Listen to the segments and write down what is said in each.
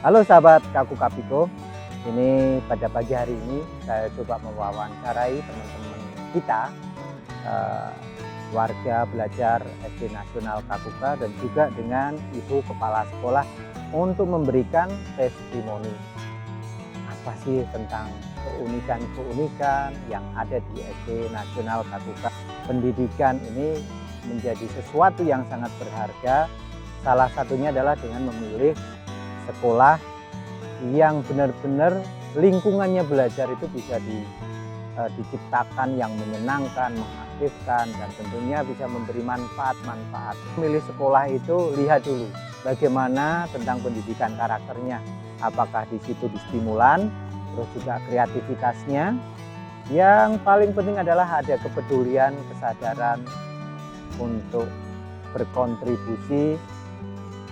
Halo sahabat Kaku Kapiko, ini pada pagi hari ini saya coba mewawancarai teman-teman kita, warga belajar SD Nasional Kakuka dan juga dengan Ibu Kepala Sekolah untuk memberikan testimoni apa sih tentang keunikan-keunikan yang ada di SD Nasional Kakuka. Pendidikan ini menjadi sesuatu yang sangat berharga, salah satunya adalah dengan memilih sekolah yang benar-benar lingkungannya belajar itu bisa diciptakan yang menyenangkan, mengaktifkan, dan tentunya bisa memberi manfaat-manfaat. Memilih sekolah itu lihat dulu bagaimana tentang pendidikan karakternya, apakah di situ distimulan, terus juga kreativitasnya. Yang paling penting adalah ada kepedulian, kesadaran untuk berkontribusi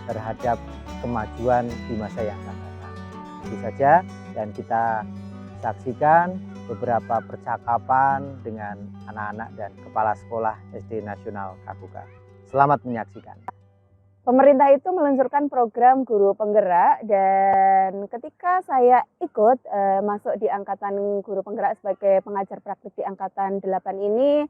terhadap kemajuan di masa yang akan datang. Itu saja, dan kita saksikan beberapa percakapan dengan anak-anak dan kepala sekolah SD Nasional Kakuka. Selamat menyaksikan. Pemerintah itu meluncurkan program guru penggerak, dan ketika saya ikut masuk di angkatan guru penggerak sebagai pengajar praktik di angkatan 8 ini,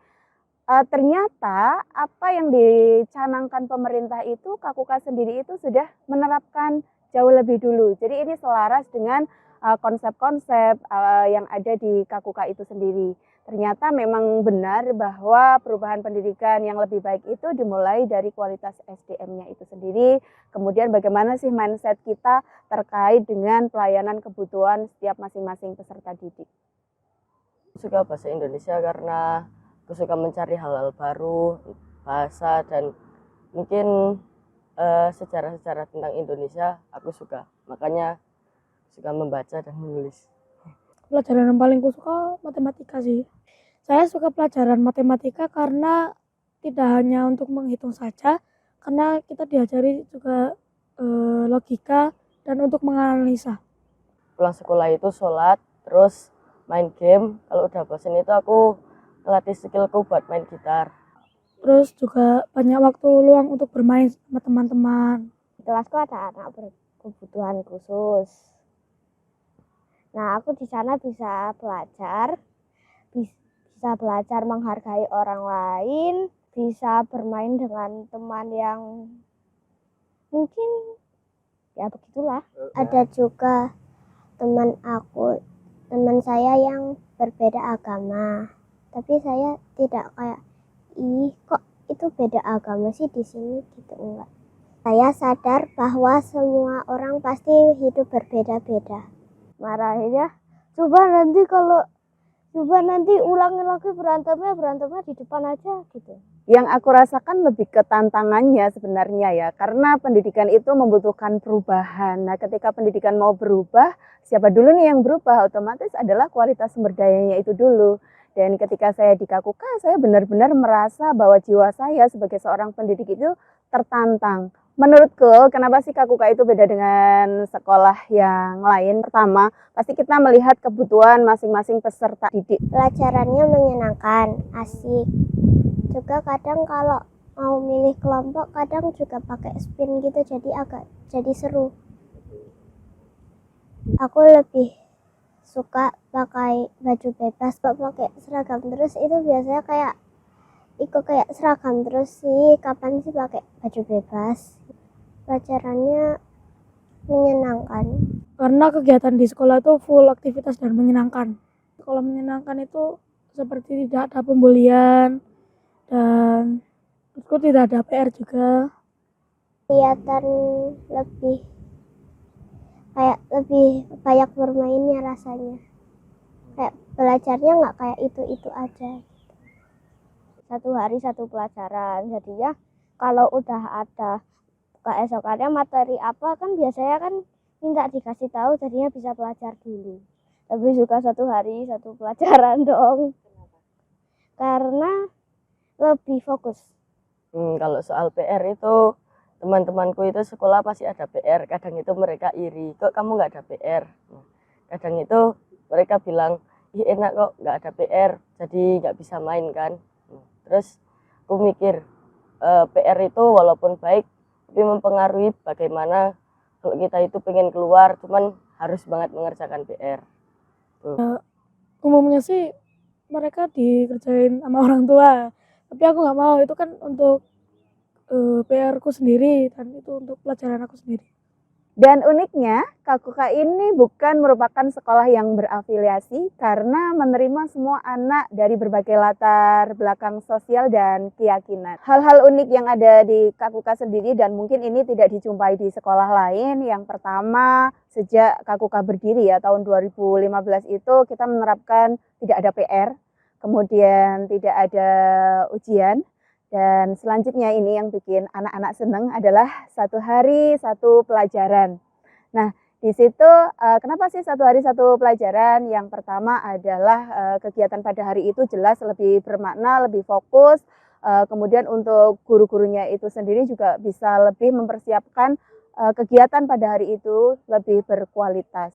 ternyata apa yang dicanangkan pemerintah itu, Kakuka sendiri itu sudah menerapkan jauh lebih dulu. Jadi ini selaras dengan konsep-konsep yang ada di Kakuka itu sendiri. Ternyata memang benar bahwa perubahan pendidikan yang lebih baik itu dimulai dari kualitas SDM-nya itu sendiri. Kemudian bagaimana sih mindset kita terkait dengan pelayanan kebutuhan setiap masing-masing peserta didik. Suka bahasa Indonesia karena aku suka mencari hal-hal baru, bahasa, dan mungkin sejarah-sejarah tentang Indonesia aku suka. Makanya suka membaca dan menulis. Pelajaran yang paling kusuka matematika sih. Saya suka pelajaran matematika karena tidak hanya untuk menghitung saja, karena kita diajari juga logika dan untuk menganalisa. Pulang sekolah itu sholat, terus main game. Kalau udah bosan itu aku melatih skillku buat main gitar. Terus juga banyak waktu luang untuk bermain sama teman-teman. Di kelasku ada anak berkebutuhan khusus. Nah, aku di sana bisa belajar menghargai orang lain, bisa bermain dengan teman yang mungkin ya begitulah. Ada juga teman saya yang berbeda agama. Tapi saya tidak kayak, kok itu beda agama sih di sini gitu, enggak. Saya sadar bahwa semua orang pasti hidup berbeda-beda. Marahinnya, coba nanti ulangin lagi berantemnya di depan aja gitu. Yang aku rasakan lebih ke tantangannya sebenarnya ya, karena pendidikan itu membutuhkan perubahan. Nah, ketika pendidikan mau berubah, siapa dulu nih yang berubah? Otomatis adalah kualitas sumber dayanya itu dulu. Dan ketika saya di Kakuka, saya benar-benar merasa bahwa jiwa saya sebagai seorang pendidik itu tertantang. Menurutku, kenapa sih Kakuka itu beda dengan sekolah yang lain? Pertama, pasti kita melihat kebutuhan masing-masing peserta didik. Pelajarannya menyenangkan, asik. Juga kadang kalau mau milih kelompok, kadang juga pakai spin gitu, jadi seru. Aku lebih suka pakai baju bebas. Kalau pakai seragam terus itu biasanya kayak seragam terus sih. Kapan sih pakai baju bebas? Pelajarannya menyenangkan. Karena kegiatan di sekolah itu full aktivitas dan menyenangkan. Kalau menyenangkan itu seperti tidak ada pembulian dan itu tidak ada PR juga. Kelihatan lebih banyak bermainnya rasanya. Kayak belajarnya nggak kayak itu aja. Satu hari satu pelajaran. Jadinya kalau udah ada keesokannya materi apa kan biasanya kan minta dikasih tahu, jadinya bisa belajar dulu. Tapi suka satu hari satu pelajaran dong. Karena lebih fokus. Kalau soal PR itu teman-temanku itu sekolah pasti ada PR. Kadang itu mereka iri, kok kamu nggak ada PR. Kadang itu mereka bilang, ih enak kok nggak ada PR, jadi nggak bisa main kan. Terus aku mikir PR itu walaupun baik, tapi mempengaruhi bagaimana Kalau kita itu pengen keluar, cuman harus banget mengerjakan PR. Umumnya sih mereka dikerjain sama orang tua, tapi aku nggak mau, itu kan untuk PR ku sendiri dan itu untuk pelajaran aku sendiri. Dan uniknya, KKUK ini bukan merupakan sekolah yang berafiliasi karena menerima semua anak dari berbagai latar belakang sosial dan keyakinan. Hal-hal unik yang ada di KKUK sendiri dan mungkin ini tidak dijumpai di sekolah lain. Yang pertama, sejak KKUK berdiri ya tahun 2015 itu kita menerapkan tidak ada PR, kemudian tidak ada ujian. Dan selanjutnya ini yang bikin anak-anak senang adalah satu hari satu pelajaran. Nah, di situ kenapa sih satu hari satu pelajaran? Yang pertama adalah kegiatan pada hari itu jelas lebih bermakna, lebih fokus. Kemudian untuk guru-gurunya itu sendiri juga bisa lebih mempersiapkan kegiatan pada hari itu lebih berkualitas.